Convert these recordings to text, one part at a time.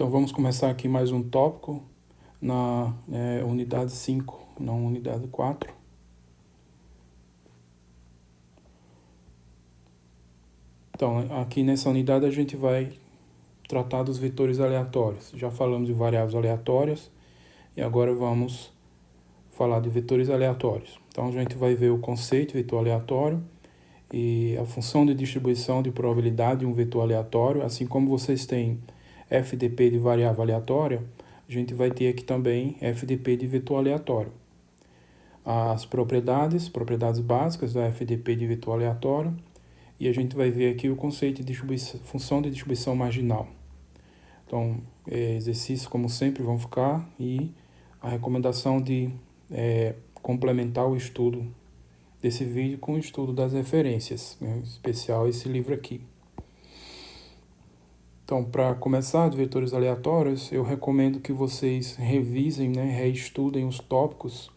Então vamos começar aqui mais um tópico na unidade 5, na unidade 4. Então aqui nessa unidade a gente vai tratar dos vetores aleatórios. Já falamos de variáveis aleatórias e agora vamos falar de vetores aleatórios. Então a gente vai ver o conceito de vetor aleatório e a função de distribuição de probabilidade de um vetor aleatório, assim como vocês têm FDP de variável aleatória, a gente vai ter aqui também FDP de vetor aleatório. As propriedades básicas da FDP de vetor aleatório, e a gente vai ver aqui o conceito de função de distribuição marginal. Então, exercícios como sempre vão ficar e a recomendação de complementar o estudo desse vídeo com o estudo das referências, em especial esse livro aqui. Então, para começar de vetores aleatórios, eu recomendo que vocês revisem, reestudem os tópicos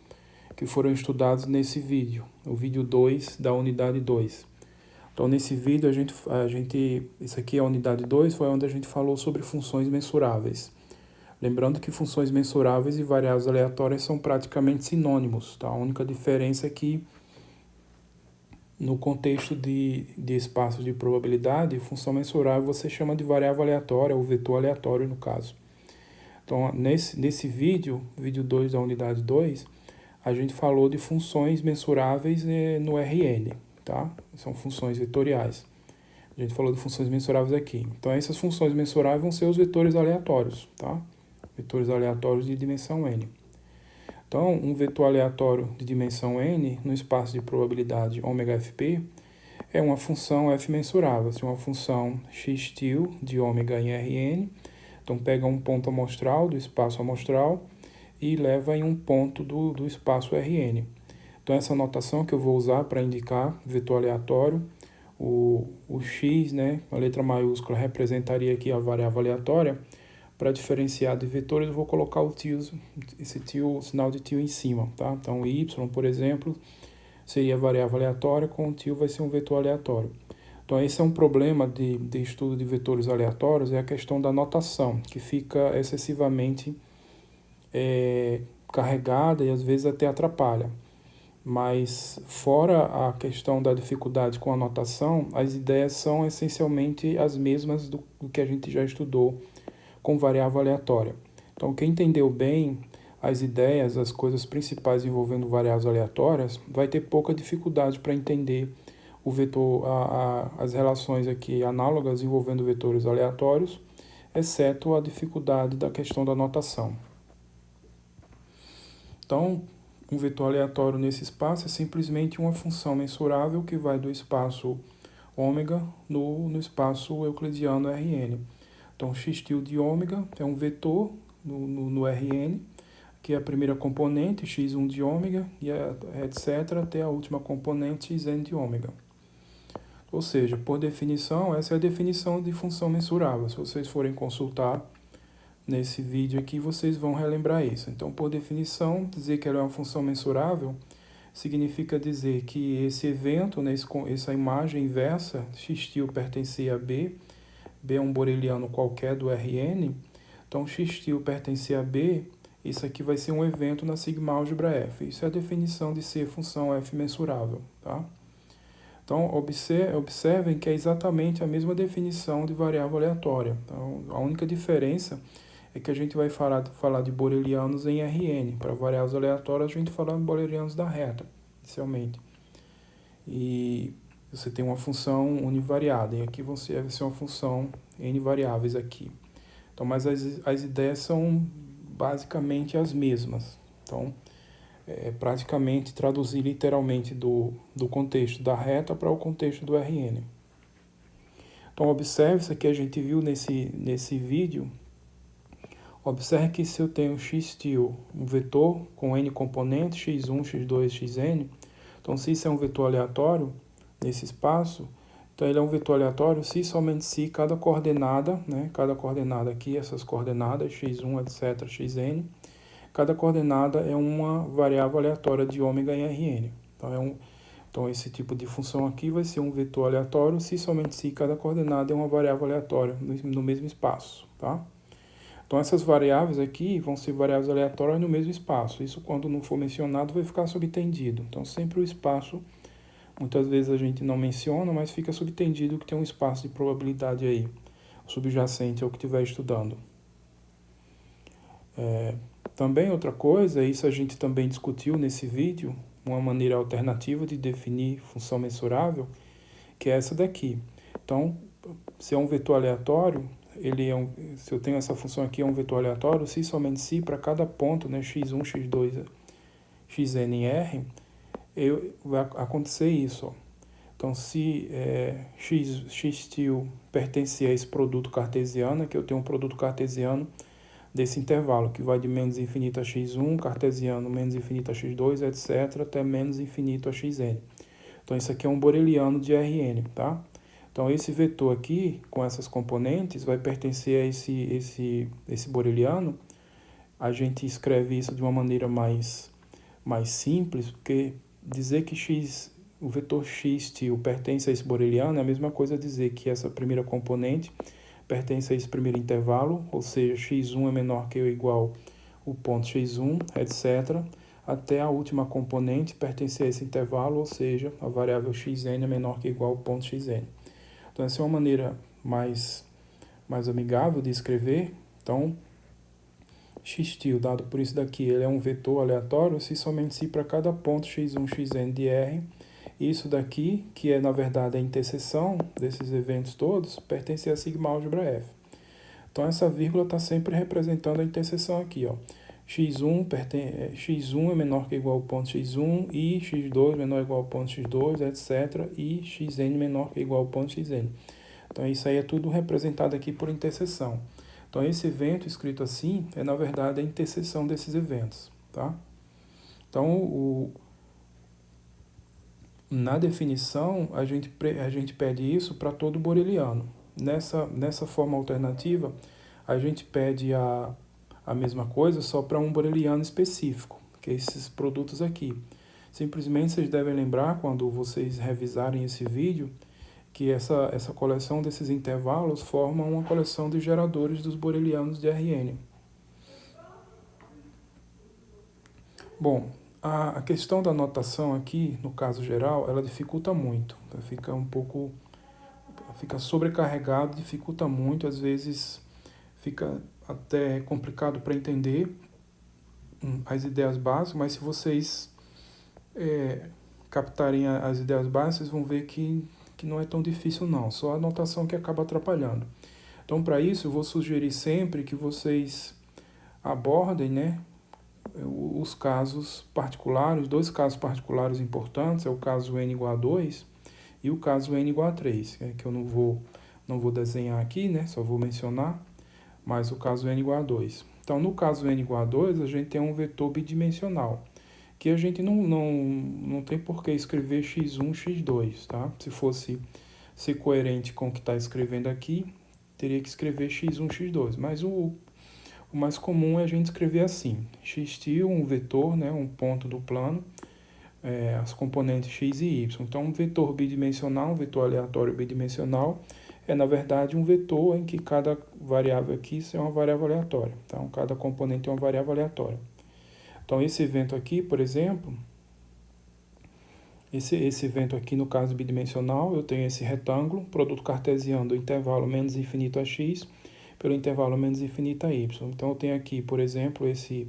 que foram estudados nesse vídeo, o vídeo 2 da unidade 2. Então, nesse vídeo, isso aqui é a unidade 2, foi onde a gente falou sobre funções mensuráveis. Lembrando que funções mensuráveis e variáveis aleatórias são praticamente sinônimos, tá? A única diferença é que no contexto de espaços de probabilidade, função mensurável você chama de variável aleatória, ou vetor aleatório no caso. Então, nesse vídeo 2 da unidade 2, a gente falou de funções mensuráveis no RN, tá? São funções vetoriais. A gente falou de funções mensuráveis aqui. Então, essas funções mensuráveis vão ser os vetores aleatórios, tá? Vetores aleatórios de dimensão n. Então, um vetor aleatório de dimensão n no espaço de probabilidade ômega-fp é uma função f mensurável, assim, uma função x-til de ômega em Rn. Então, pega um ponto amostral do espaço amostral e leva em um ponto do espaço Rn. Então, essa notação que eu vou usar para indicar vetor aleatório, o x, a letra maiúscula, representaria aqui a variável aleatória. Para diferenciar de vetores, eu vou colocar o sinal de tio em cima, tá? Então, y, por exemplo, seria variável aleatória, com o tio vai ser um vetor aleatório. Então, esse é um problema de estudo de vetores aleatórios, é a questão da notação, que fica excessivamente carregada e às vezes até atrapalha. Mas, fora a questão da dificuldade com a notação, as ideias são essencialmente as mesmas do que a gente já estudou com variável aleatória. Então, quem entendeu bem as ideias, as coisas principais envolvendo variáveis aleatórias, vai ter pouca dificuldade para entender o vetor, as relações aqui análogas envolvendo vetores aleatórios, exceto a dificuldade da questão da notação. Então, um vetor aleatório nesse espaço é simplesmente uma função mensurável que vai do espaço ômega no espaço euclidiano Rn. Então, x-til de ômega é um vetor no Rn, que é a primeira componente, x1 de ômega, e etc., até a última componente, xn de ômega. Ou seja, por definição, essa é a definição de função mensurável. Se vocês forem consultar nesse vídeo aqui, vocês vão relembrar isso. Então, por definição, dizer que ela é uma função mensurável significa dizer que esse evento, essa imagem inversa, x-til pertencer a B, B é um boreliano qualquer do Rn, então x-til pertencer a B, isso aqui vai ser um evento na sigma-álgebra F. Isso é a definição de ser função F mensurável, tá? Então, observem que é exatamente a mesma definição de variável aleatória. Então, a única diferença é que a gente vai falar de borelianos em Rn. Para variáveis aleatórias, a gente fala de borelianos da reta, inicialmente. E você tem uma função univariada, e aqui vai ser uma função n variáveis aqui. Então, mas as ideias são basicamente as mesmas. Então, praticamente traduzir literalmente do contexto da reta para o contexto do Rn. Então, observe isso que a gente viu nesse vídeo. Observe que se eu tenho x-til, um vetor com n componentes, x1, x2, xn, então se isso é um vetor aleatório nesse espaço, então ele é um vetor aleatório se somente se cada coordenada, cada coordenada aqui, essas coordenadas, x1, etc., xn, cada coordenada é uma variável aleatória de ômega em Rn. Então, esse tipo de função aqui vai ser um vetor aleatório se somente se cada coordenada é uma variável aleatória no mesmo espaço, tá? Então, essas variáveis aqui vão ser variáveis aleatórias no mesmo espaço. Isso, quando não for mencionado, vai ficar subentendido. Então, sempre o espaço, muitas vezes a gente não menciona, mas fica subentendido que tem um espaço de probabilidade aí, subjacente ao que estiver estudando. Também outra coisa, isso a gente também discutiu nesse vídeo, uma maneira alternativa de definir função mensurável, que é essa daqui. Então, se é um vetor aleatório, se eu tenho essa função aqui, é um vetor aleatório, se somente se para cada ponto, né, x1, x2, xn e r, vai acontecer isso. Ó. Então, se x' pertencer a esse produto cartesiano, que eu tenho um produto cartesiano desse intervalo, que vai de menos infinito a x1, cartesiano menos infinito a x2, etc., até menos infinito a xn. Então, isso aqui é um boreliano de Rn, tá? Então, esse vetor aqui, com essas componentes, vai pertencer a esse boreliano. A gente escreve isso de uma maneira mais simples, porque dizer que o vetor x pertence a esse boreliano é a mesma coisa dizer que essa primeira componente pertence a esse primeiro intervalo, ou seja, x1 é menor que ou igual o ponto x1, etc., até a última componente pertencer a esse intervalo, ou seja, a variável xn é menor que ou igual ao ponto xn. Então, essa é uma maneira mais amigável de escrever. Então, x dado por isso daqui, ele é um vetor aleatório se somente se para cada ponto x1, xn de R. Isso daqui, que é na verdade a interseção desses eventos todos, pertence a sigma álgebra F. Então, essa vírgula está sempre representando a interseção aqui, ó. x1 é menor que ou igual ao ponto x1 e x2 menor ou igual ao ponto x2, etc. E xn menor que ou igual ao ponto xn. Então, isso aí é tudo representado aqui por interseção. Então, esse evento escrito assim é, na verdade, a interseção desses eventos, tá? Então, na definição, a gente pede isso para todo boreliano. Nessa forma alternativa, a gente pede a mesma coisa só para um boreliano específico, que é esses produtos aqui. Simplesmente vocês devem lembrar, quando vocês revisarem esse vídeo, que essa coleção desses intervalos forma uma coleção de geradores dos borelianos de Rn. Bom, a questão da notação aqui, no caso geral, ela dificulta muito. Fica sobrecarregado, dificulta muito, às vezes fica até complicado para entender as ideias básicas, mas se vocês captarem as ideias básicas, vocês vão ver que não é tão difícil não, só a notação que acaba atrapalhando. Então, para isso, eu vou sugerir sempre que vocês abordem, né, os casos particulares, dois casos particulares importantes, é o caso n igual a 2 e o caso n igual a 3, que eu não vou desenhar aqui, né, só vou mencionar, mas o caso n igual a 2. Então, no caso n igual a 2, a gente tem um vetor bidimensional, que a gente não tem por que escrever x1, x2, tá? Se fosse ser coerente com o que está escrevendo aqui, teria que escrever x1, x2, mas o mais comum é a gente escrever assim, x, um vetor, né, um ponto do plano, as componentes x e y. Então, um vetor bidimensional, um vetor aleatório bidimensional, é, na verdade, um vetor em que cada variável aqui é uma variável aleatória. Então, cada componente é uma variável aleatória. Então, esse evento aqui, por exemplo, esse evento aqui, no caso bidimensional, eu tenho esse retângulo, produto cartesiano do intervalo menos infinito a x, pelo intervalo menos infinito a y. Então, eu tenho aqui, por exemplo, esse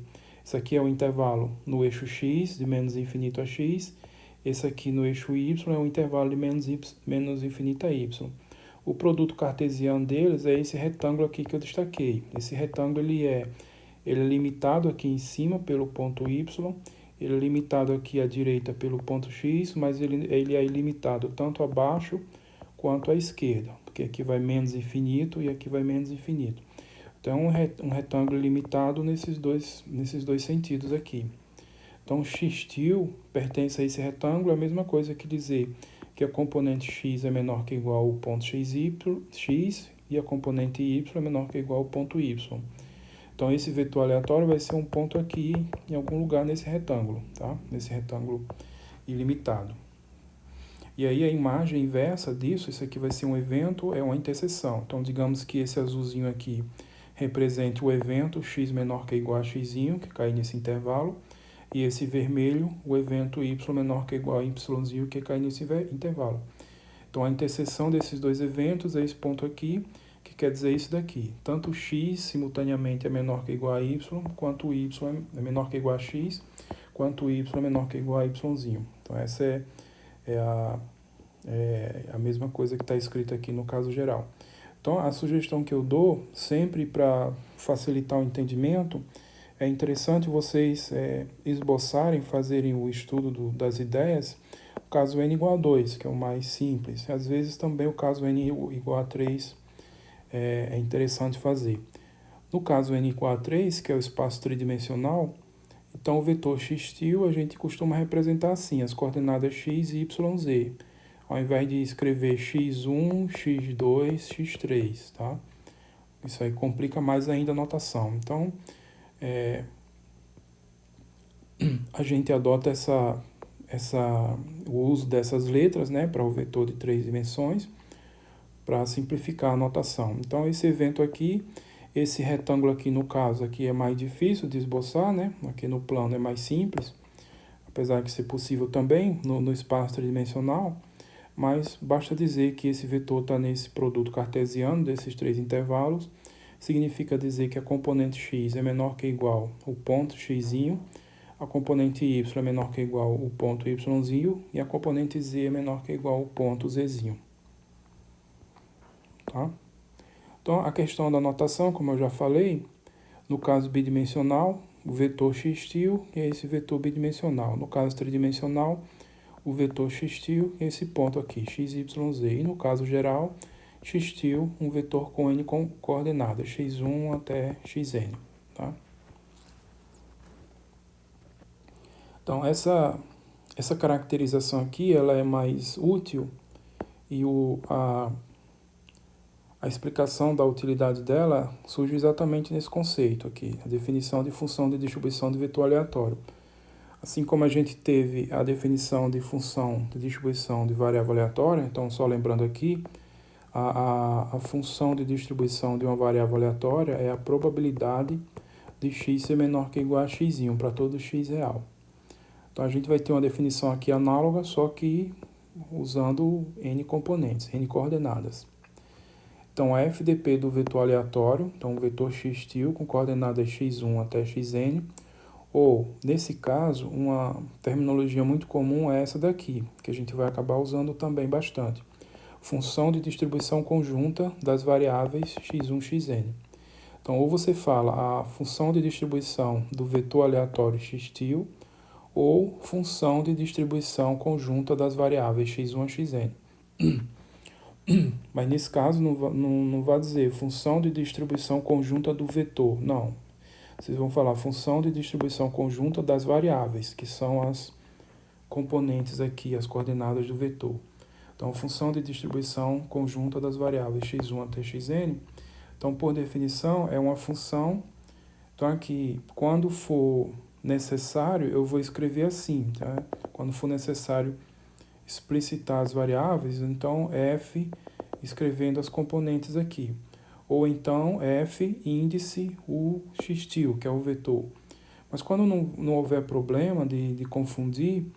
aqui é o intervalo no eixo x, de menos infinito a x. Esse aqui no eixo y é o intervalo de menos infinito a y. O produto cartesiano deles é esse retângulo aqui que eu destaquei. Esse retângulo ele é limitado aqui em cima pelo ponto y, ele é limitado aqui à direita pelo ponto x, mas ele é ilimitado tanto abaixo quanto à esquerda, porque aqui vai menos infinito e aqui vai menos infinito. Então, um retângulo limitado nesses dois sentidos aqui. Então, x' pertence a esse retângulo, é a mesma coisa que dizer que a componente x é menor que ou igual ao ponto x e a componente y é menor que ou igual ao ponto y. Então, esse vetor aleatório vai ser um ponto aqui, em algum lugar nesse retângulo, tá? Nesse retângulo ilimitado. E aí, a imagem inversa disso, isso aqui vai ser um evento, é uma interseção. Então, digamos que esse azulzinho aqui represente o evento x menor que ou igual a x, que cai nesse intervalo, e esse vermelho, o evento y menor que ou igual a y, que cai nesse intervalo. Então, a interseção desses dois eventos é esse ponto aqui, que quer dizer isso daqui. Tanto x simultaneamente é menor que ou igual a y, quanto y é menor que ou igual a x, quanto y é menor que ou igual a y. Então, essa é a mesma coisa que está escrita aqui no caso geral. Então, a sugestão que eu dou, sempre para facilitar o entendimento, é interessante vocês esboçarem, fazerem o estudo das ideias, o caso n igual a 2, que é o mais simples. Às vezes também o caso n igual a 3 é interessante fazer. No caso n igual a 3, que é o espaço tridimensional, então o vetor x' a gente costuma representar assim, as coordenadas x, y, z. Ao invés de escrever x1, x2, x3, tá? Isso aí complica mais ainda a notação. Então, a gente adota o uso dessas letras, né, para o vetor de 3 dimensões, para simplificar a notação. Então, esse evento aqui, esse retângulo aqui, no caso, aqui é mais difícil de esboçar, né? Aqui no plano é mais simples, apesar de ser possível também no espaço tridimensional, mas basta dizer que esse vetor está nesse produto cartesiano desses 3 intervalos, significa dizer que a componente x é menor que ou igual ao ponto x, a componente y é menor que ou igual ao ponto y, e a componente z é menor que ou igual ao ponto z. Tá? Então, a questão da notação, como eu já falei, no caso bidimensional, o vetor x' é esse vetor bidimensional. No caso tridimensional, o vetor x' é esse ponto aqui, x, y, z. E no caso geral, x', um vetor com n coordenadas, x1 até xn. Tá? Então, essa caracterização aqui ela é mais útil e a explicação da utilidade dela surge exatamente nesse conceito aqui, a definição de função de distribuição de vetor aleatório. Assim como a gente teve a definição de função de distribuição de variável aleatória, então só lembrando aqui, a função de distribuição de uma variável aleatória é a probabilidade de x ser menor que ou igual a x para todo x real. Então a gente vai ter uma definição aqui análoga, só que usando n componentes, n coordenadas. Então, a FDP do vetor aleatório, então o vetor x' com coordenadas x1 até xn, ou, nesse caso, uma terminologia muito comum é essa daqui, que a gente vai acabar usando também bastante. Função de distribuição conjunta das variáveis x1, xn. Então, ou você fala a função de distribuição do vetor aleatório x', ou função de distribuição conjunta das variáveis x1 a xn. Mas nesse caso não vai dizer função de distribuição conjunta do vetor, não. Vocês vão falar função de distribuição conjunta das variáveis, que são as componentes aqui, as coordenadas do vetor. Então, função de distribuição conjunta das variáveis x1 até xn, então, por definição, é uma função. Então, aqui, quando for necessário, eu vou escrever assim, tá? Quando for necessário explicitar as variáveis, então f escrevendo as componentes aqui. Ou então f índice o x', que é o vetor. Mas quando não houver problema de confundir,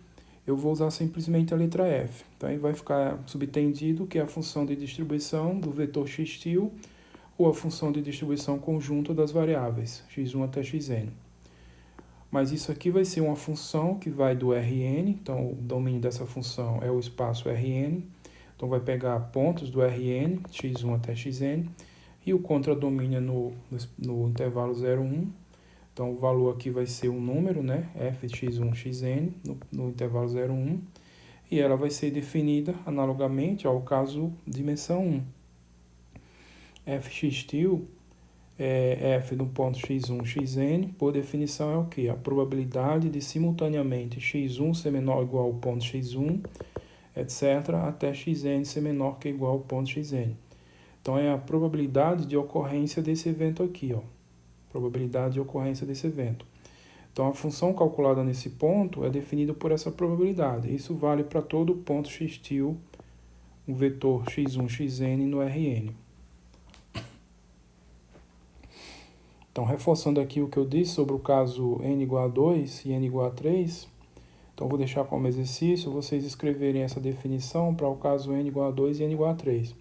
eu vou usar simplesmente a letra f. Tá? E vai ficar subtendido que é a função de distribuição do vetor x' ou a função de distribuição conjunta das variáveis x1 até xn. Mas isso aqui vai ser uma função que vai do Rn, então o domínio dessa função é o espaço Rn, então vai pegar pontos do Rn, x1 até xn, e o contradomínio no intervalo 0, 1, então o valor aqui vai ser um número, né, fx1, xn, no intervalo 0, 1, e ela vai ser definida analogamente ao caso dimensão 1. Fx' f do ponto x1, xn, por definição é o que? A probabilidade de simultaneamente x1 ser menor ou igual ao ponto x1, etc., até xn ser menor que ou igual ao ponto xn. Então, é a probabilidade de ocorrência desse evento aqui, ó. Probabilidade de ocorrência desse evento. Então, a função calculada nesse ponto é definida por essa probabilidade. Isso vale para todo ponto x', o vetor x1, xn no Rn. Então, reforçando aqui o que eu disse sobre o caso n igual a 2 e n igual a 3, então vou deixar como exercício vocês escreverem essa definição para o caso n igual a 2 e n igual a 3. O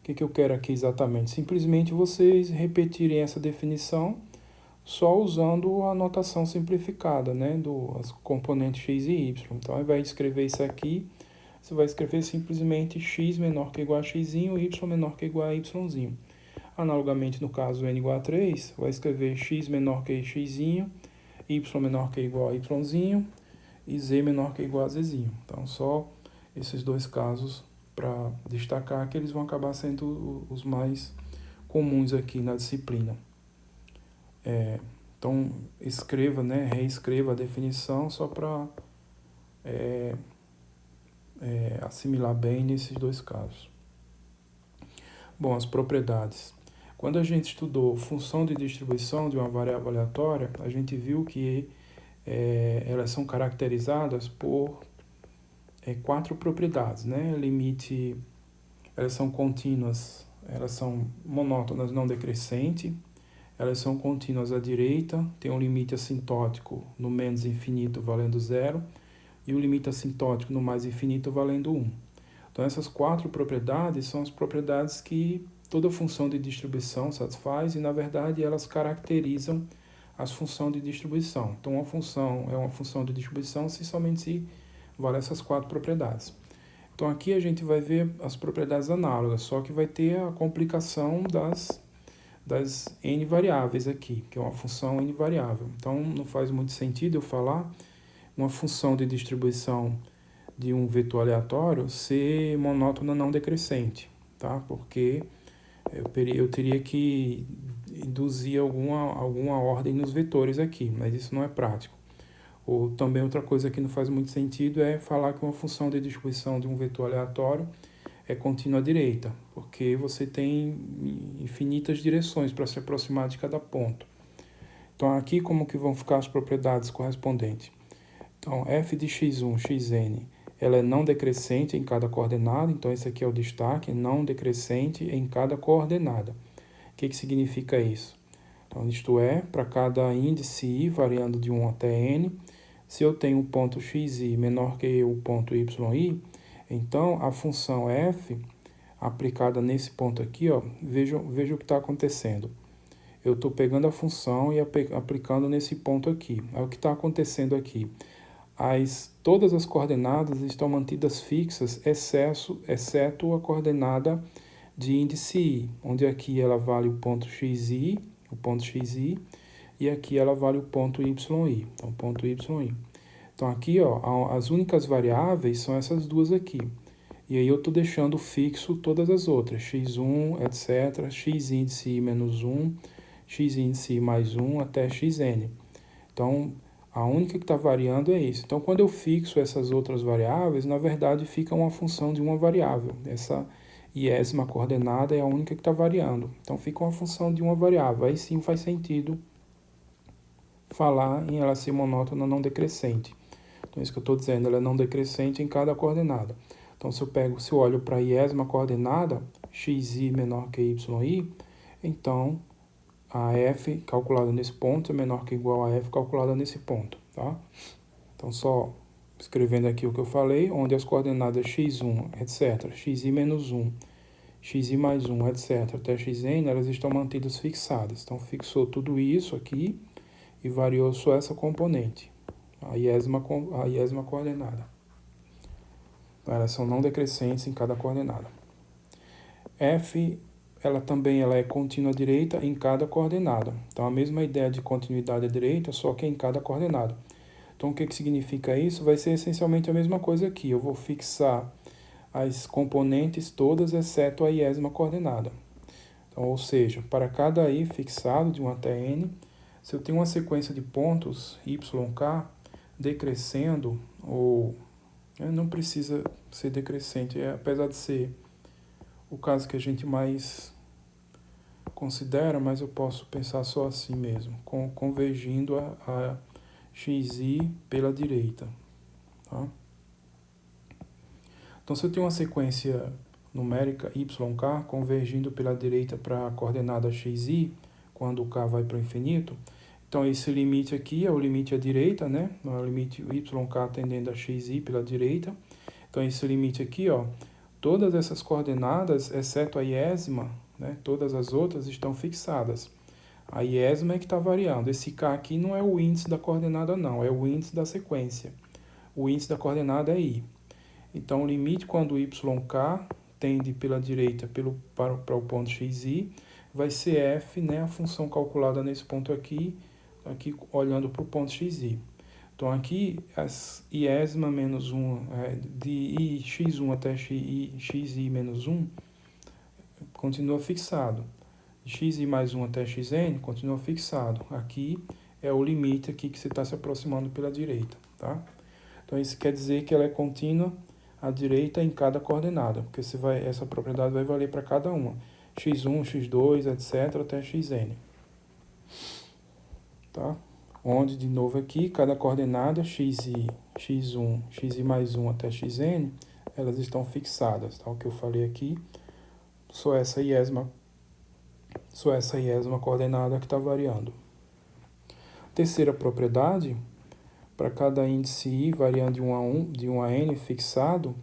que eu quero aqui exatamente? Simplesmente vocês repetirem essa definição só usando a notação simplificada, né, dos componentes x e y. Então, ao invés de escrever isso aqui, você vai escrever simplesmente x menor que igual a x, y menor que igual a y. Analogamente, no caso n igual a 3, vai escrever x menor que x, y menor que igual a y e z menor que igual a z. Então, só esses dois casos para destacar que eles vão acabar sendo os mais comuns aqui na disciplina. Então, escreva, né, reescreva a definição só para assimilar bem nesses dois casos. Bom, as propriedades. Quando a gente estudou função de distribuição de uma variável aleatória, a gente viu que elas são caracterizadas por 4 propriedades, né? Limite, elas são contínuas, elas são monótonas não decrescente, elas são contínuas à direita, tem um limite assintótico no menos infinito valendo 0 e o limite assintótico no mais infinito valendo 1. Então, essas 4 propriedades são as propriedades que toda função de distribuição satisfaz e, na verdade, elas caracterizam as funções de distribuição. Então, uma função é uma função de distribuição se somente se vale essas 4 propriedades. Então, aqui a gente vai ver as propriedades análogas, só que vai ter a complicação das n variáveis aqui, que é uma função n variável. Então, não faz muito sentido eu falar uma função de distribuição de um vetor aleatório ser monótona não decrescente, tá? Porque eu teria que induzir alguma ordem nos vetores aqui, mas isso não é prático. Ou também outra coisa que não faz muito sentido é falar que uma função de distribuição de um vetor aleatório é contínua à direita, porque você tem infinitas direções para se aproximar de cada ponto. Então, aqui como que vão ficar as propriedades correspondentes? Então, f de x1, xn, ela é não decrescente em cada coordenada, então esse aqui é o destaque, não decrescente em cada coordenada. O que significa isso? Então, isto é, para cada índice i variando de 1 até n, se eu tenho um ponto xi menor que o ponto yi, então a função f aplicada nesse ponto aqui, ó, veja o que está acontecendo. Eu estou pegando a função e aplicando nesse ponto aqui. Aí, o que está acontecendo aqui? Todas as coordenadas estão mantidas fixas, exceto a coordenada de índice i, onde aqui ela vale o ponto xi, e aqui ela vale o ponto yi, então ponto yi. Então aqui, ó, as únicas variáveis são essas duas aqui. E aí eu estou deixando fixo todas as outras, x1, etc., x índice i menos 1, x índice i mais 1 até xn. Então, a única que está variando é isso. Então, quando eu fixo essas outras variáveis, na verdade fica uma função de uma variável. Essa iésima coordenada é a única que está variando. Então, fica uma função de uma variável. Aí sim faz sentido falar em ela ser monótona não decrescente. Então, isso que eu estou dizendo, ela é não decrescente em cada coordenada. Então, se eu olho para a iésima coordenada, xi menor que yi, então a f calculada nesse ponto é menor que igual a f calculada nesse ponto, tá? Então, só escrevendo aqui o que eu falei, onde as coordenadas x1, etc., xi menos 1, xi mais 1, etc., até xn, elas estão mantidas fixadas. Então, fixou tudo isso aqui e variou só essa componente, a iésima coordenada. Elas são não decrescentes em cada coordenada. F, ela é contínua à direita em cada coordenada. Então, a mesma ideia de continuidade à direita, só que em cada coordenada. Então, o que significa isso? Vai ser essencialmente a mesma coisa aqui. Eu vou fixar as componentes todas, exceto a iésima coordenada. Então, ou seja, para cada i fixado de 1 até n, se eu tenho uma sequência de pontos yk decrescendo, ou não precisa ser decrescente, apesar de ser o caso que a gente mais considera, mas eu posso pensar só assim mesmo, convergindo a xi pela direita. Tá? Então, se eu tenho uma sequência numérica yk convergindo pela direita para a coordenada xi, quando o k vai para o infinito. Então, esse limite aqui é o limite à direita, né? É o limite yk tendendo a xi pela direita. Então, esse limite aqui, ó, todas essas coordenadas, exceto a iésima, né? Todas as outras estão fixadas. A iésima é que está variando. Esse k aqui não é o índice da coordenada, não. É o índice da sequência. O índice da coordenada é i. Então, o limite quando yk tende pela direita para o ponto xi, vai ser f, né, a função calculada nesse ponto aqui olhando para o ponto xi. Então, aqui, as iésima menos 1, de i x1 até xi menos 1, continua fixado. Xi mais 1 até xn continua fixado. Aqui é o limite aqui que você está se aproximando pela direita, tá? Então, isso quer dizer que ela é contínua à direita em cada coordenada, porque essa propriedade vai valer para cada uma. x1, x2, etc. até xn. Tá? Onde, de novo aqui, cada coordenada, xi, x1, xi mais 1 até xn, elas estão fixadas. Tá? O que eu falei aqui, só essa iésima coordenada que está variando. Terceira propriedade, para cada índice i variando de 1 a n fixado,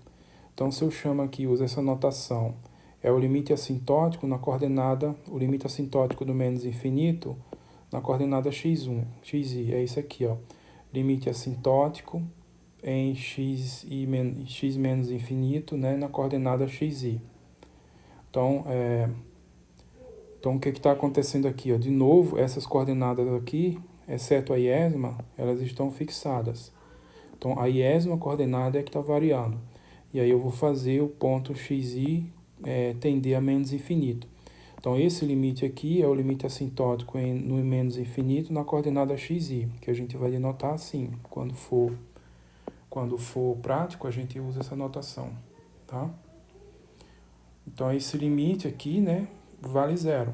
então se eu chamo aqui, uso essa notação, é o limite assintótico na coordenada, o limite assintótico do menos infinito na coordenada x1, xi, é isso aqui, ó, limite assintótico em x menos infinito, né, na coordenada xi. Então, o que está acontecendo aqui? Ó? De novo, essas coordenadas aqui, exceto a iésima, elas estão fixadas. Então, a iésima coordenada é que está variando. E aí eu vou fazer o ponto xi tender a menos infinito. Então, esse limite aqui é o limite assintótico no menos infinito na coordenada xi, que a gente vai denotar assim. Quando for prático, a gente usa essa notação. Tá? Então, esse limite aqui, né, vale zero.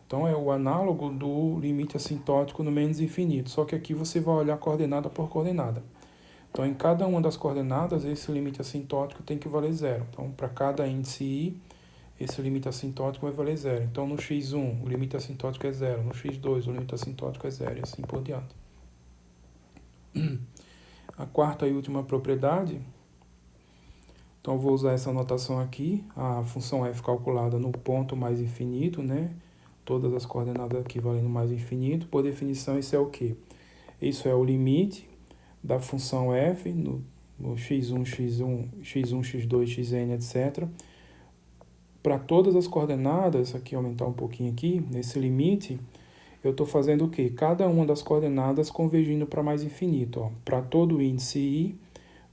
Então, é o análogo do limite assintótico no menos infinito, só que aqui você vai olhar coordenada por coordenada. Então, em cada uma das coordenadas, esse limite assintótico tem que valer zero. Então, para cada índice i, esse limite assintótico vai valer zero. Então, no x1, o limite assintótico é zero. No x2, o limite assintótico é zero, e assim por diante. A quarta e última propriedade, então eu vou usar essa notação aqui, a função f calculada no ponto mais infinito, né? Todas as coordenadas aqui valendo mais infinito. Por definição, isso é o quê? Isso é o limite da função f no x1, x2, xn, etc. Para todas as coordenadas, aqui aumentar um pouquinho aqui, nesse limite, eu estou fazendo o quê? Cada uma das coordenadas convergindo para mais infinito. Para todo índice i,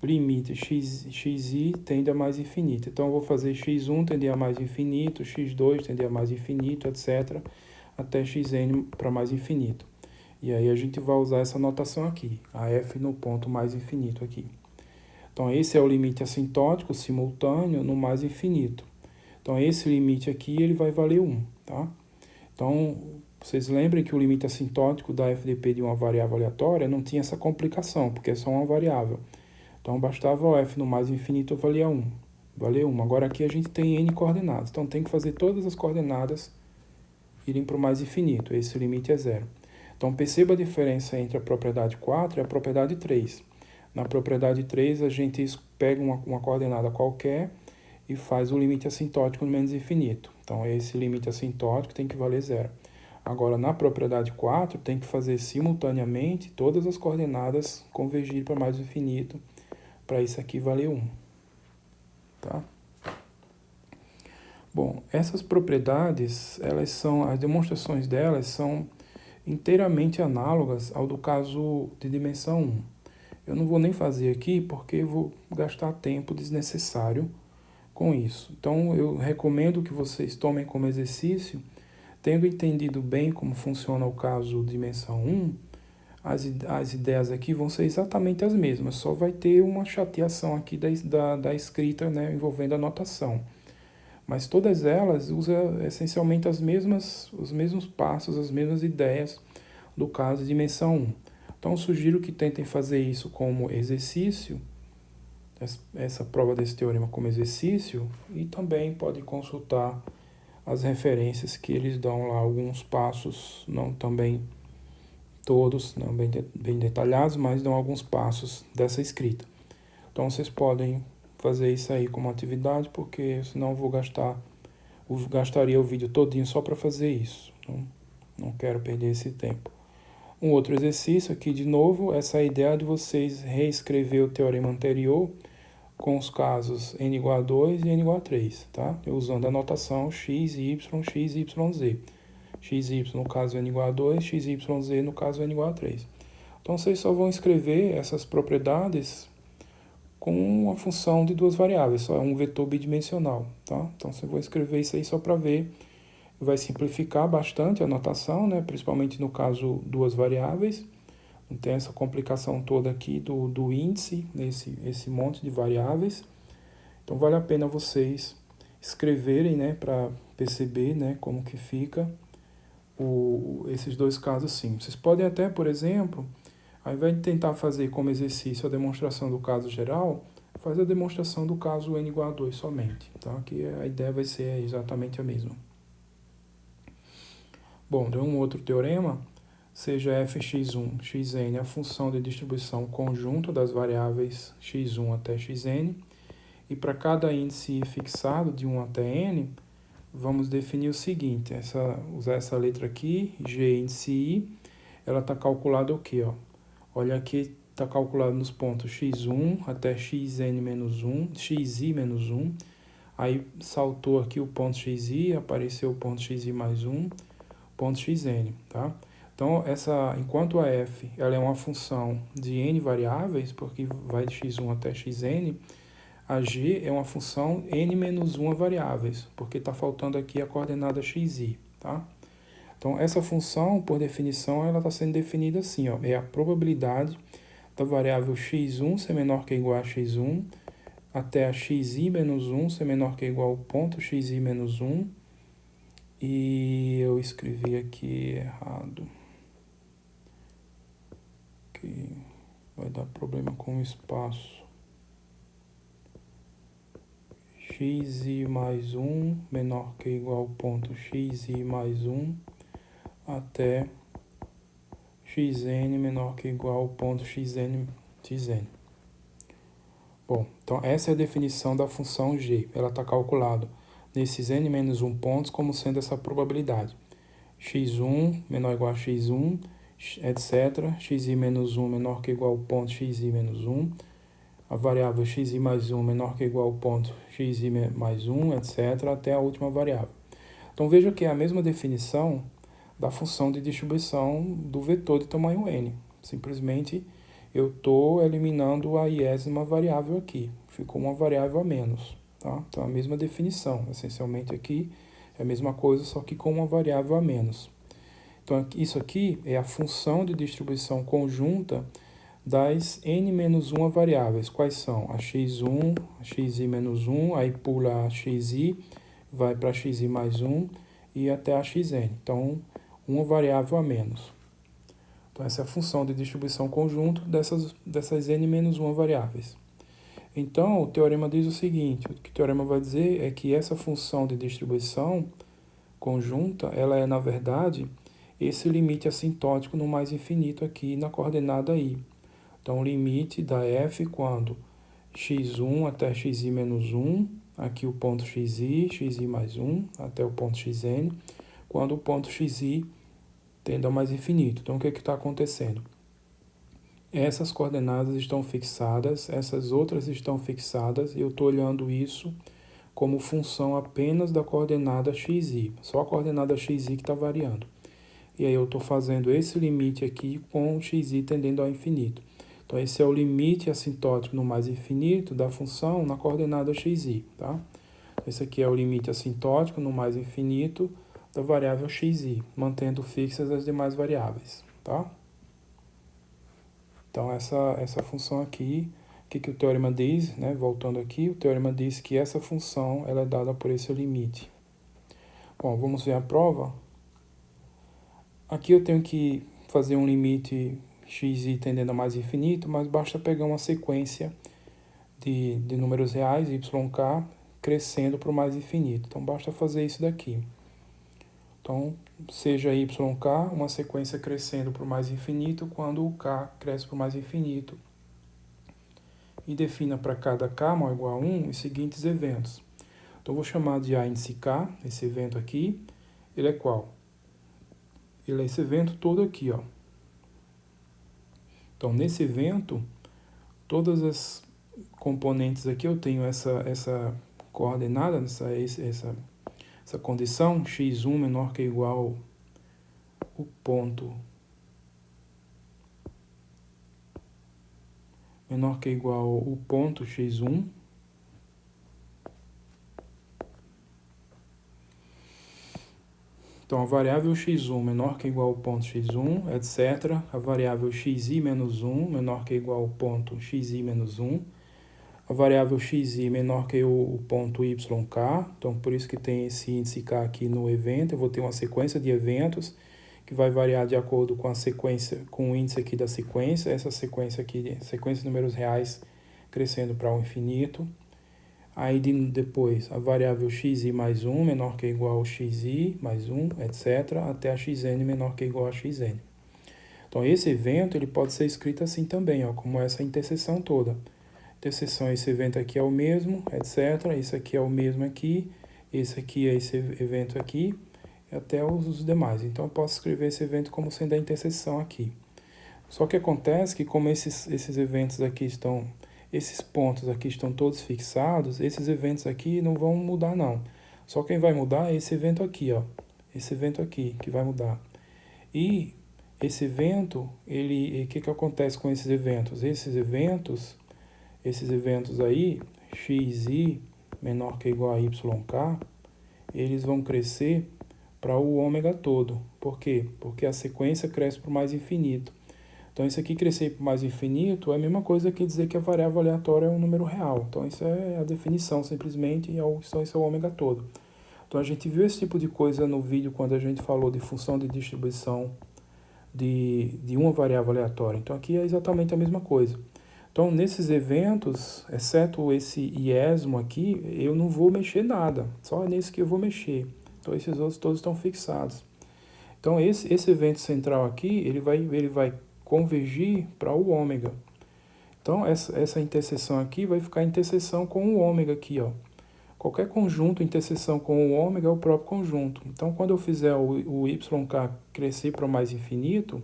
limite xi tende a mais infinito. Então, eu vou fazer x1 tender a mais infinito, x2 tender a mais infinito, etc. até xn para mais infinito. E aí a gente vai usar essa notação aqui, a f no ponto mais infinito aqui. Então, esse é o limite assintótico simultâneo no mais infinito. Então, esse limite aqui ele vai valer 1. Tá? Então, vocês lembrem que o limite assintótico da FDP de uma variável aleatória não tinha essa complicação, porque é só uma variável. Então, bastava o f no mais infinito valer 1. Valeu 1. Agora aqui a gente tem n coordenadas. Então, tem que fazer todas as coordenadas irem para o mais infinito. Esse limite é zero. Então, perceba a diferença entre a propriedade 4 e a propriedade 3. Na propriedade 3, a gente pega uma coordenada qualquer e faz o limite assintótico no menos infinito. Então, esse limite assintótico tem que valer zero. Agora, na propriedade 4, tem que fazer simultaneamente todas as coordenadas convergir para mais infinito, para isso aqui valer 1. Tá? Bom, essas propriedades, as demonstrações delas são inteiramente análogas ao do caso de dimensão 1. Eu não vou nem fazer aqui porque eu vou gastar tempo desnecessário com isso. Então, eu recomendo que vocês tomem como exercício, tendo entendido bem como funciona o caso de dimensão 1, as ideias aqui vão ser exatamente as mesmas, só vai ter uma chateação aqui da escrita, né, envolvendo a notação. Mas todas elas usam essencialmente os mesmos passos, as mesmas ideias do caso de dimensão 1. Então, eu sugiro que tentem fazer isso como exercício, essa prova desse teorema como exercício, e também podem consultar as referências que eles dão lá, alguns passos, não também todos, não bem detalhados, mas dão alguns passos dessa escrita. Então vocês podem fazer isso aí como atividade, porque senão eu gastaria o vídeo todinho só para fazer isso. Então, não quero perder esse tempo. Um outro exercício aqui, de novo, essa ideia de vocês reescrever o teorema anterior com os casos n igual a 2 e n igual a 3, tá? Usando a notação x, y, x, y, z. x, y no caso n igual a 2, x, y, z no caso n igual a 3. Então, vocês só vão escrever essas propriedades com uma função de duas variáveis, só é um vetor bidimensional, tá? Então, você vai escrever isso aí só para ver. Vai simplificar bastante a notação, né? Principalmente no caso duas variáveis. Não tem essa complicação toda aqui do índice, esse monte de variáveis. Então vale a pena vocês escreverem, né, para perceber, né, como que fica esses dois casos sim. Vocês podem até, por exemplo, ao invés de tentar fazer como exercício a demonstração do caso geral, faz a demonstração do caso n igual a 2 somente, tá? Que a ideia vai ser exatamente a mesma. Bom, de um outro teorema, seja fx1, xn a função de distribuição conjunta das variáveis x1 até xn, e para cada índice fixado de 1 até n, vamos definir o seguinte, usar essa letra aqui, g índice i, ela está calculada o quê? Ó? Olha aqui, está calculado nos pontos x1 até xn-1, xi-1, aí saltou aqui o ponto xi, apareceu o ponto xi mais 1, ponto xn, tá? Então, enquanto a f ela é uma função de n variáveis, porque vai de x1 até xn, a g é uma função n menos 1 variáveis, porque está faltando aqui a coordenada xi, tá? Então, essa função, por definição, ela está sendo definida assim, ó, é a probabilidade da variável x1 ser menor que ou igual a x1, até a xi menos 1 ser menor que ou igual ao ponto xi menos 1, e eu escrevi aqui errado, que vai dar problema com o espaço. Xi mais 1 menor que ou igual ao ponto xi mais 1 até xn menor que ou igual ao ponto xn. Bom, então essa é a definição da função g. Ela está calculada nesses n menos 1 pontos como sendo essa probabilidade. x1 menor ou igual a x1, etc. xi menos 1 menor que ou igual ao ponto xi menos 1. A variável xi mais 1 menor que ou igual ao ponto xi mais 1, etc. Até a última variável. Então veja que é a mesma definição da função de distribuição do vetor de tamanho n. Simplesmente eu estou eliminando a iésima variável aqui. Ficou uma variável a menos. Tá? Então, a mesma definição. Essencialmente aqui é a mesma coisa, só que com uma variável a menos. Então, isso aqui é a função de distribuição conjunta das n-1 variáveis. Quais são? A x1, a xi menos 1, aí pula a xi, vai para xi mais 1 e até a xn. Então, uma variável a menos. Então, essa é a função de distribuição conjunta dessas n-1 variáveis. Então, o teorema diz o seguinte, o que o teorema vai dizer é que essa função de distribuição conjunta, ela é, na verdade, esse limite assintótico no mais infinito aqui na coordenada i. Então, o limite da f quando x1 até xi menos 1, aqui o ponto xi mais 1, até o ponto xn, quando o ponto xi tende ao mais infinito. Então, o que está acontecendo? Essas coordenadas estão fixadas, essas outras estão fixadas, e eu estou olhando isso como função apenas da coordenada xi, só a coordenada xi que está variando. E aí eu estou fazendo esse limite aqui com xi tendendo ao infinito. Então, esse é o limite assintótico no mais infinito da função na coordenada xi, tá? Esse aqui é o limite assintótico no mais infinito da variável xi, mantendo fixas as demais variáveis, tá? Então, essa função aqui, o que o teorema diz, né? Voltando aqui, o teorema diz que essa função ela é dada por esse limite. Bom, vamos ver a prova. Aqui eu tenho que fazer um limite xi tendendo a mais infinito, mas basta pegar uma sequência de números reais, yk, crescendo para o mais infinito. Então, basta fazer isso daqui. Então, seja YK uma sequência crescendo para o mais infinito quando o K cresce para o mais infinito. E defina para cada K maior ou igual a 1 os seguintes eventos. Então, vou chamar de A índice K, esse evento aqui. Ele é qual? Ele é esse evento todo aqui, ó. Então, nesse evento, todas as componentes aqui eu tenho essa coordenada, essa condição, x1 menor que ou igual o ponto menor que ou igual o ponto x1. Então, a variável x1 menor que ou igual ao ponto x1, etc. A variável xi menos 1 menor que ou igual ao ponto xi menos 1. A variável xi menor que o ponto yk. Então, por isso que tem esse índice k aqui no evento. Eu vou ter uma sequência de eventos que vai variar de acordo com a sequência, com o índice aqui da sequência. Essa sequência aqui, sequência de números reais crescendo para o infinito. Aí depois a variável xi mais 1 menor que ou igual ao xi mais 1, etc. Até a xn menor que ou igual a xn. Então esse evento ele pode ser escrito assim também, ó, como essa interseção toda. Interseção, esse evento aqui é o mesmo, etc. Esse aqui é o mesmo aqui, esse aqui é esse evento aqui, e até os demais. Então eu posso escrever esse evento como sendo a interseção aqui. Só que acontece que como esses eventos aqui estão... Esses pontos aqui estão todos fixados, esses eventos aqui não vão mudar não. Só quem vai mudar é esse evento aqui, ó. Esse evento aqui que vai mudar. E esse evento, o que acontece com esses eventos? Esses eventos aí, xi menor que ou igual a yk, eles vão crescer para o ômega todo. Por quê? Porque a sequência cresce para o mais infinito. Então, isso aqui crescer para o mais infinito é a mesma coisa que dizer que a variável aleatória é um número real. Então, isso é a definição, simplesmente, e então, isso é o ômega todo. Então, a gente viu esse tipo de coisa no vídeo quando a gente falou de função de distribuição de uma variável aleatória. Então, aqui é exatamente a mesma coisa. Então, nesses eventos, exceto esse iesmo aqui, eu não vou mexer nada. Só nesse que eu vou mexer. Então, esses outros todos estão fixados. Então, esse evento central aqui, ele vai convergir para o ômega. Então, essa interseção aqui vai ficar interseção com o ômega aqui, ó. Qualquer conjunto, interseção com o ômega é o próprio conjunto. Então, quando eu fizer o YK crescer para o mais infinito,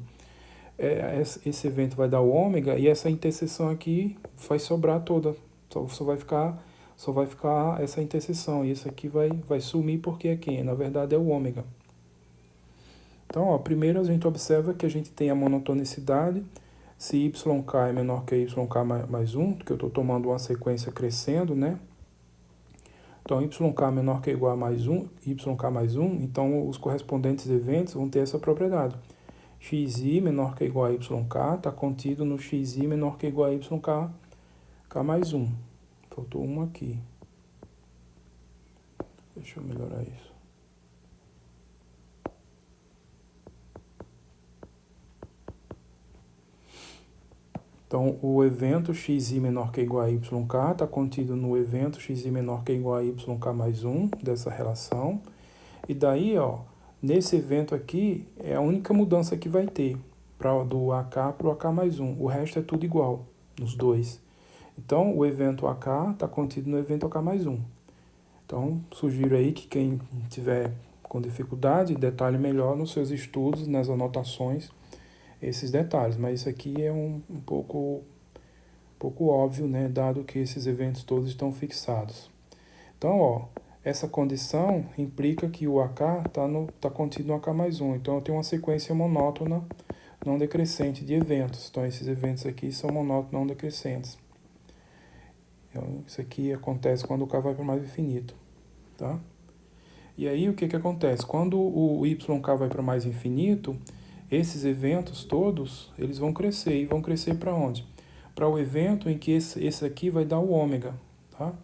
esse evento vai dar o ômega e essa interseção aqui vai sobrar toda. Só vai ficar essa interseção. E isso aqui vai sumir porque aqui, na verdade, é o ômega. Então, ó, primeiro a gente observa que a gente tem a monotonicidade. Se YK é menor que YK mais 1, que eu estou tomando uma sequência crescendo, né? Então, YK menor que ou igual a mais 1, YK mais 1, então os correspondentes eventos vão ter essa propriedade. Xi menor que ou igual a YK está contido no Xi menor que ou igual a YK mais 1. Faltou um aqui. Deixa eu melhorar isso. Então, o evento xi menor que ou igual a YK está contido no evento xi menor que ou igual a YK mais 1 dessa relação. E daí, ó, nesse evento aqui, é a única mudança que vai ter do AK para o AK mais 1. O resto é tudo igual nos dois. Então, o evento AK está contido no evento AK mais 1. Então, sugiro aí que quem tiver com dificuldade, detalhe melhor nos seus estudos, nas anotações, esses detalhes, mas isso aqui é um pouco óbvio, né, dado que esses eventos todos estão fixados. Então, ó, essa condição implica que o AK está contido no AK mais 1, então eu tenho uma sequência monótona não decrescente de eventos. Então, esses eventos aqui são monótonos não decrescentes. Então, isso aqui acontece quando o K vai para o mais infinito, tá? E aí, o que acontece? Quando o YK vai para mais infinito, esses eventos todos, eles vão crescer. E vão crescer para onde? Para o evento em que esse aqui vai dar o ômega, tá?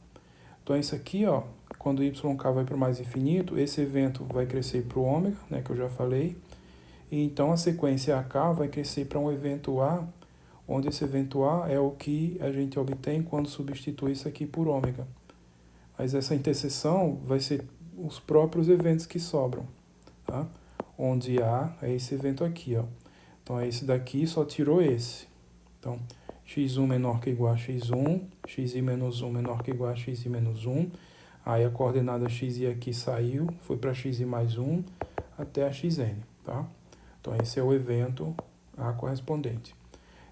Então, isso aqui, ó, quando o YK vai para mais infinito, esse evento vai crescer para o ômega, né, que eu já falei. E então, a sequência AK vai crescer para um evento A, onde esse evento A é o que a gente obtém quando substitui isso aqui por ômega. Mas essa interseção vai ser os próprios eventos que sobram, tá? Onde A é esse evento aqui, ó. Então, esse daqui só tirou esse. Então, x1 menor que igual a x1, xi menos 1 menor que igual a xi menos 1. Aí a coordenada xi aqui saiu, foi para xi mais 1 até a xn, tá? Então, esse é o evento A correspondente.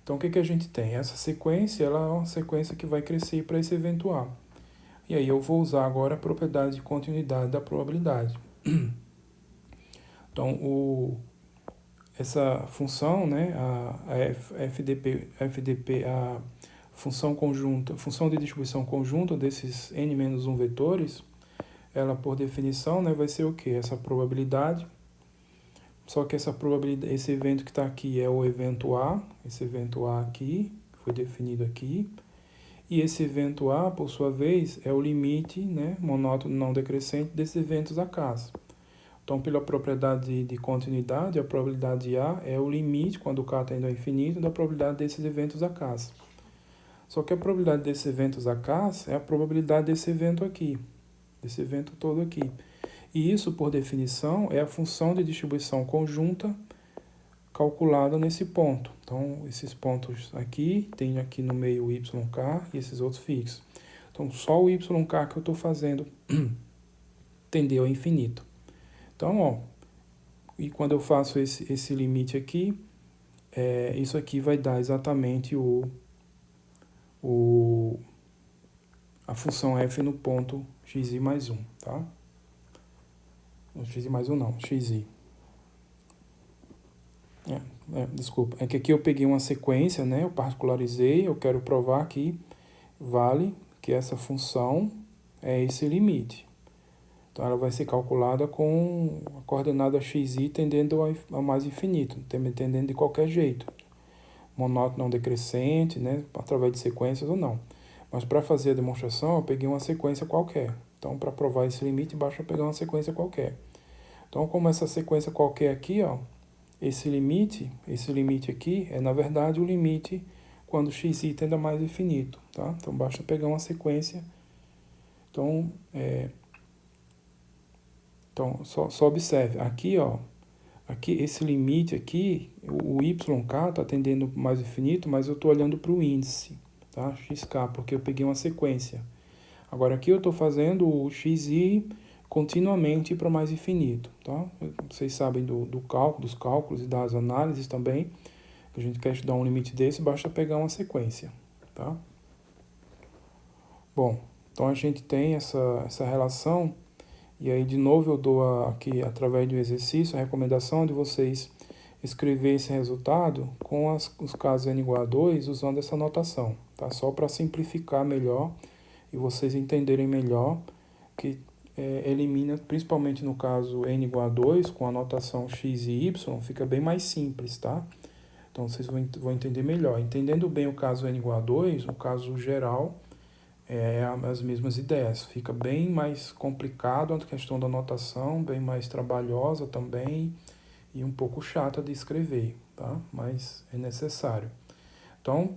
Então, o que a gente tem? Essa sequência, ela é uma sequência que vai crescer para esse evento A. E aí eu vou usar agora a propriedade de continuidade da probabilidade. Então, essa função, né, a FDP, a função conjunta, função de distribuição conjunta desses n-1 vetores, ela por definição, né, vai ser o quê? Essa probabilidade. Só que essa probabilidade, esse evento que está aqui é o evento A, esse evento A aqui, foi definido aqui. E esse evento A, por sua vez, é o limite, né, monótono não decrescente desses eventos acaso. Então, pela propriedade de continuidade, a probabilidade de A é o limite, quando o K tende ao infinito, da probabilidade desses eventos acaso. Só que a probabilidade desses eventos acaso é a probabilidade desse evento aqui, desse evento todo aqui. E isso, por definição, é a função de distribuição conjunta calculada nesse ponto. Então, esses pontos aqui, tem aqui no meio o YK e esses outros fixos. Então, só o YK que eu estou fazendo tendeu ao infinito. Então, ó, e quando eu faço esse limite aqui, isso aqui vai dar exatamente a função f no ponto xi mais 1, tá? Xi mais 1 não, xi. Desculpa, é que aqui eu peguei uma sequência, né? Eu particularizei, eu quero provar que vale que essa função é esse limite. Então, ela vai ser calculada com a coordenada xi tendendo a mais infinito, tendendo de qualquer jeito. Monótono não decrescente, né? Através de sequências ou não. Mas para fazer a demonstração, eu peguei uma sequência qualquer. Então, para provar esse limite, basta pegar uma sequência qualquer. Então, como essa sequência qualquer aqui, ó, esse limite aqui é, na verdade, o limite quando xi tende a mais infinito, tá? Então, basta pegar uma sequência. Então, só observe, aqui, ó, aqui, esse limite aqui, o YK está tendendo mais infinito, mas eu estou olhando para o índice, tá? XK, porque eu peguei uma sequência. Agora, aqui eu estou fazendo o xi continuamente para mais infinito, tá? Vocês sabem dos cálculos e das análises também, que a gente quer estudar um limite desse, basta pegar uma sequência, tá? Bom, então a gente tem essa relação, e aí de novo eu dou aqui, através do exercício, a recomendação de vocês escrever esse resultado com os casos n igual a 2 usando essa notação, tá? Só para simplificar melhor e vocês entenderem melhor que elimina, principalmente no caso n igual a 2, com a notação x e y, fica bem mais simples, tá? Então, vocês vão entender melhor. Entendendo bem o caso n igual a 2, o caso geral, as mesmas ideias. Fica bem mais complicado a questão da notação, bem mais trabalhosa também e um pouco chata de escrever, tá? Mas é necessário. Então,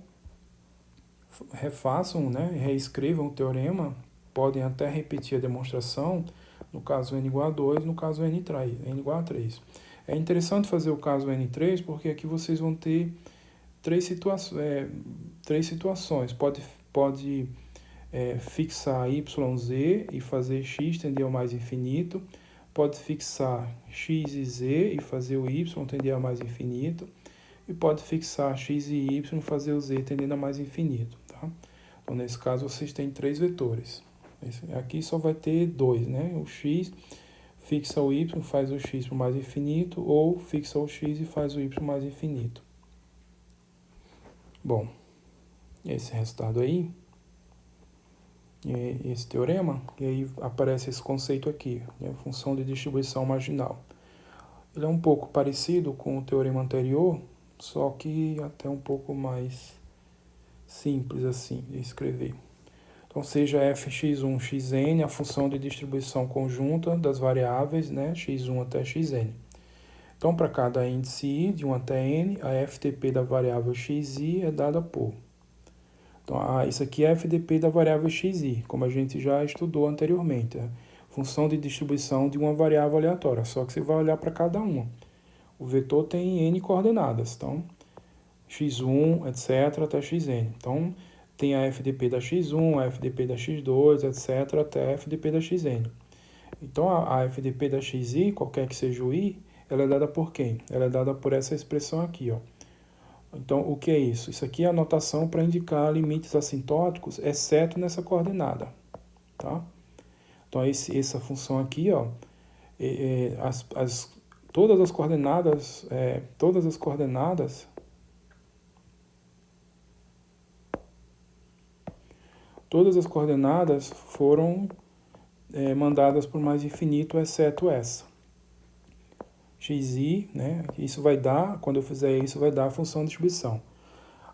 refaçam, né? Reescrevam o teorema, podem até repetir a demonstração no caso n igual a 2, no caso n igual a 3. É interessante fazer o caso n3 porque aqui vocês vão ter três situações. Pode fixar yz e fazer x tender ao mais infinito. Pode fixar x e z e fazer o y tender ao mais infinito. E pode fixar x e y e fazer o z tendendo a mais infinito. Tá? Então, nesse caso, vocês têm três vetores. Aqui só vai ter dois, né? O x fixa o y, faz o x para o mais infinito, ou fixa o x e faz o y mais infinito. Bom, esse resultado aí, esse teorema, e aí aparece esse conceito aqui, né? Função de distribuição marginal. Ele é um pouco parecido com o teorema anterior, só que até um pouco mais simples assim de escrever. Então, seja fx1, xn, a função de distribuição conjunta das variáveis, né, x1 até xn. Então, para cada índice i, de 1 até n, a FTP da variável xi é dada por. Então, isso aqui é a FDP da variável xi, como a gente já estudou anteriormente. Função de distribuição de uma variável aleatória, só que você vai olhar para cada uma. O vetor tem n coordenadas, então x1, etc., até xn. Então, tem a FDP da x1, a FDP da x2, etc., até a FDP da xn. Então, a FDP da xi, qualquer que seja o i, ela é dada por quem? Ela é dada por essa expressão aqui, ó. Então, o que é isso? Isso aqui é a notação para indicar limites assintóticos, exceto nessa coordenada, tá? Então, essa função aqui, ó, todas as coordenadas, foram mandadas por mais infinito, exceto essa. xi, né? Isso vai dar, quando eu fizer isso, vai dar a função de distribuição.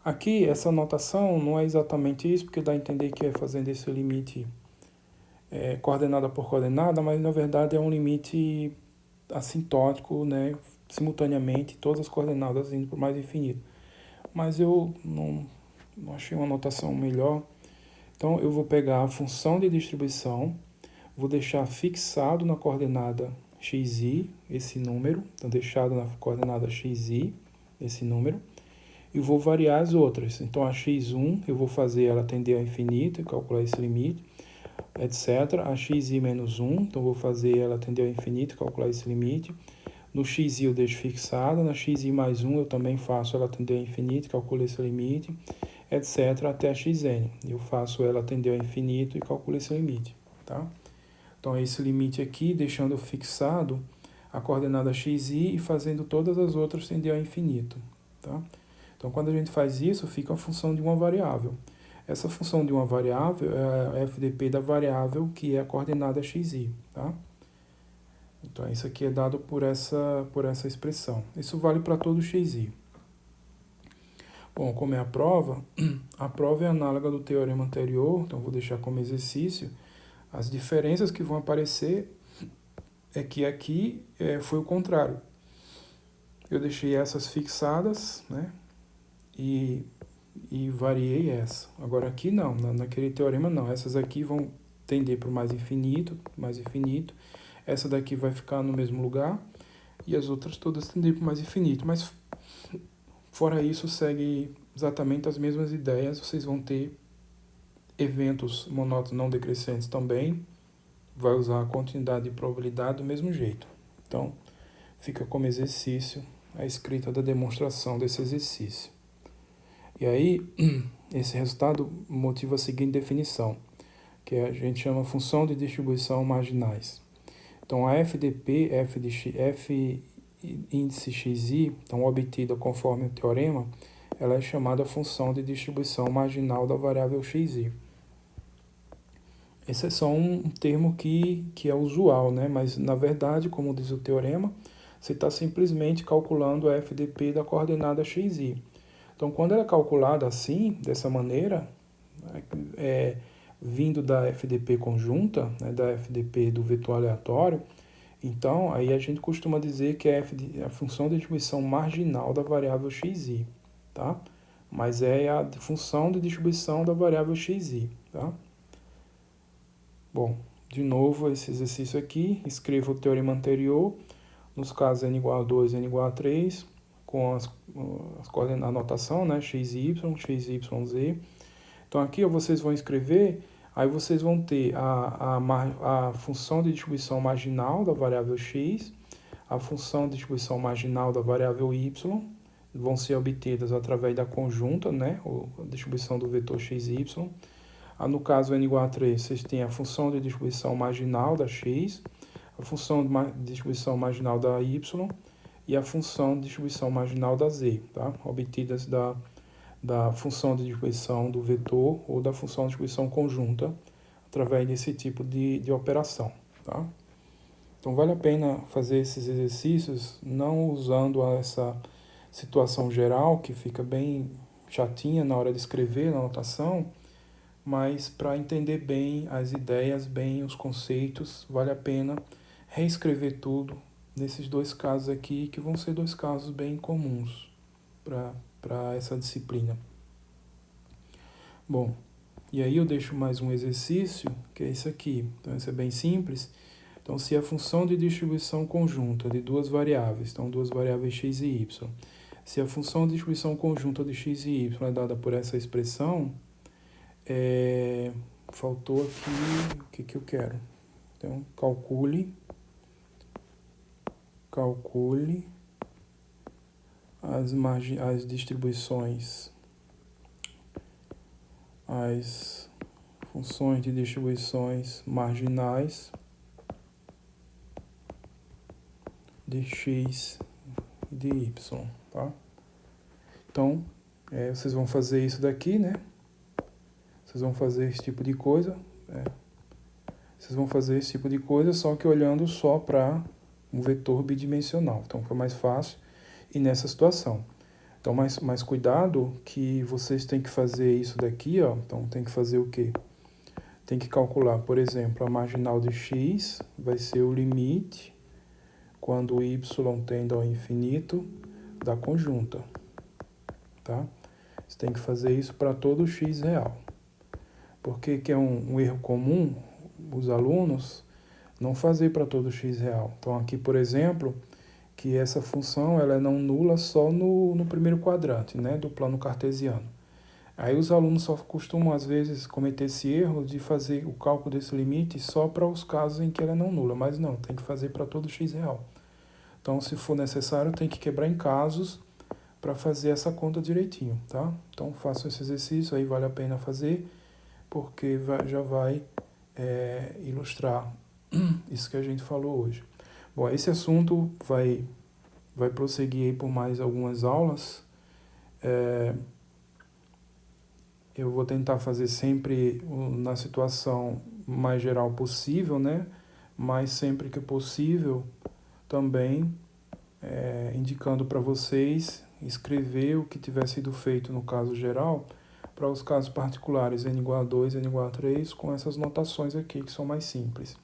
Aqui, essa notação não é exatamente isso, porque dá a entender que é fazendo esse limite coordenada por coordenada, mas na verdade é um limite assintótico, né? Simultaneamente, todas as coordenadas indo por mais infinito. Mas eu não achei uma notação melhor. Então, eu vou pegar a função de distribuição, vou deixar fixado na coordenada xi, esse número, então deixado na coordenada xi, esse número, e vou variar as outras. Então, a x1, eu vou fazer ela tender ao infinito e calcular esse limite, etc. A xi menos 1, então vou fazer ela tender ao infinito e calcular esse limite. No xi eu deixo fixado, na xi mais 1 eu também faço ela tender ao infinito, calculo esse limite, etc. até a xn. Eu faço ela tender ao infinito e calculo esse limite, tá? Então, esse limite aqui, deixando fixado a coordenada xi e fazendo todas as outras tender ao infinito, tá? Então, quando a gente faz isso, fica a função de uma variável. Essa função de uma variável é a FDP da variável que é a coordenada xi, tá? Então, isso aqui é dado por essa expressão. Isso vale para todo xi. Bom, como é a prova é análoga do teorema anterior, então vou deixar como exercício. As diferenças que vão aparecer é que aqui foi o contrário. Eu deixei essas fixadas, né? E variei essa. Agora aqui não, naquele teorema não. Essas aqui vão tender para o mais infinito. Essa daqui vai ficar no mesmo lugar e as outras todas tendem para o mais infinito. Mas fora isso, segue exatamente as mesmas ideias. Vocês vão ter eventos monótonos não decrescentes também. Vai usar a continuidade de probabilidade do mesmo jeito. Então, fica como exercício a escrita da demonstração desse exercício. E aí, esse resultado motiva a seguinte definição, que a gente chama função de distribuição marginais. Então, a FDP, F índice xi, então obtida conforme o teorema, ela é chamada função de distribuição marginal da variável xi. Esse é só um termo que é usual, né? Mas, na verdade, como diz o teorema, você está simplesmente calculando a FDP da coordenada xi. Então, quando ela é calculada assim, dessa maneira, vindo da FDP conjunta, né, da FDP do vetor aleatório, então aí a gente costuma dizer que é a função de distribuição marginal da variável xi, tá? Mas é a função de distribuição da variável xi, tá? Bom, de novo esse exercício aqui, escreva o teorema anterior, nos casos n igual a 2 e n igual a 3, com as coordenadas, a notação, né, xy, xyz. Então aqui vocês vão escrever, aí vocês vão ter a função de distribuição marginal da variável x, a função de distribuição marginal da variável y, vão ser obtidas através da conjunta, né, a distribuição do vetor xy. No caso n igual a 3, vocês têm a função de distribuição marginal da x, a função de distribuição marginal da y e a função de distribuição marginal da z, tá? Obtidas da função de distribuição do vetor ou da função de distribuição conjunta através desse tipo de operação, tá? Então, vale a pena fazer esses exercícios não usando essa situação geral, que fica bem chatinha na hora de escrever na anotação, mas para entender bem as ideias, bem os conceitos, vale a pena reescrever tudo nesses dois casos aqui, que vão ser dois casos bem comuns para essa disciplina. Bom, e aí eu deixo mais um exercício, que é esse aqui. Então, esse é bem simples. Então, se a função de distribuição conjunta de duas variáveis, então duas variáveis x e y, se a função de distribuição conjunta de x e y é dada por essa expressão, faltou aqui o que eu quero. Então, calcule as distribuições, as funções de distribuições marginais de x e de y, tá? Então, vocês vão fazer isso daqui, né? Vocês vão fazer esse tipo de coisa, Vocês vão fazer esse tipo de coisa, só que olhando só para um vetor bidimensional. Então, fica mais fácil e nessa situação. Então, mais cuidado que vocês têm que fazer isso daqui, ó. Então, tem que fazer o quê? Tem que calcular, por exemplo, a marginal de x vai ser o limite quando y tende ao infinito da conjunta, tá? Você tem que fazer isso para todo x real. Porque que é um erro comum os alunos não fazer para todo x real. Então, aqui, por exemplo, que essa função ela é não nula só no primeiro quadrante, né, do plano cartesiano. Aí os alunos só costumam, às vezes, cometer esse erro de fazer o cálculo desse limite só para os casos em que ela é não nula, mas não, tem que fazer para todo x real. Então, se for necessário, tem que quebrar em casos para fazer essa conta direitinho, tá? Então, façam esse exercício, aí vale a pena fazer, porque já vai ilustrar isso que a gente falou hoje. Bom, esse assunto vai prosseguir aí por mais algumas aulas. Eu vou tentar fazer sempre na situação mais geral possível, né? Mas sempre que possível, também indicando para vocês escrever o que tiver sido feito no caso geral, para os casos particulares n igual a 2, n igual a 3, com essas notações aqui que são mais simples.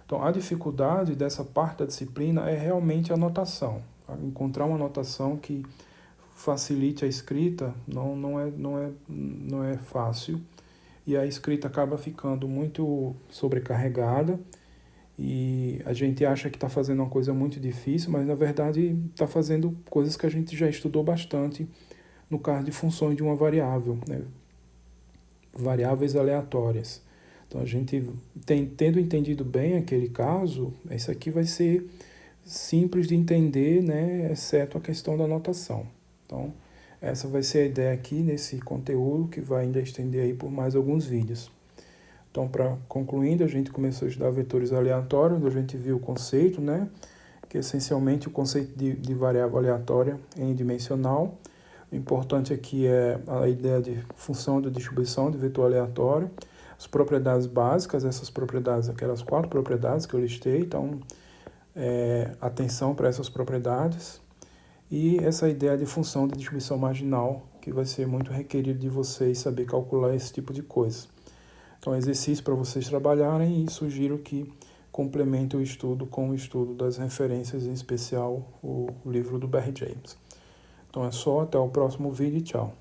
Então, a dificuldade dessa parte da disciplina é realmente a notação. Encontrar uma notação que facilite a escrita não é fácil, e a escrita acaba ficando muito sobrecarregada, e a gente acha que está fazendo uma coisa muito difícil, mas na verdade está fazendo coisas que a gente já estudou bastante no caso de funções de uma variável, né? Variáveis aleatórias. Então, a gente tendo entendido bem aquele caso, isso aqui vai ser simples de entender, né, exceto a questão da notação. Então, essa vai ser a ideia aqui nesse conteúdo, que vai ainda estender aí por mais alguns vídeos. Então, concluindo, a gente começou a estudar vetores aleatórios, onde a gente viu o conceito, né, que é essencialmente o conceito de variável aleatória n-dimensional. O importante aqui é a ideia de função de distribuição de vetor aleatório, as propriedades básicas, essas propriedades, aquelas 4 propriedades que eu listei, então, atenção para essas propriedades, e essa ideia de função de distribuição marginal, que vai ser muito requerido de vocês saber calcular esse tipo de coisa. Então, exercício para vocês trabalharem, e sugiro que complementem o estudo com o estudo das referências, em especial o livro do Barry James. Então é só, até o próximo vídeo e tchau.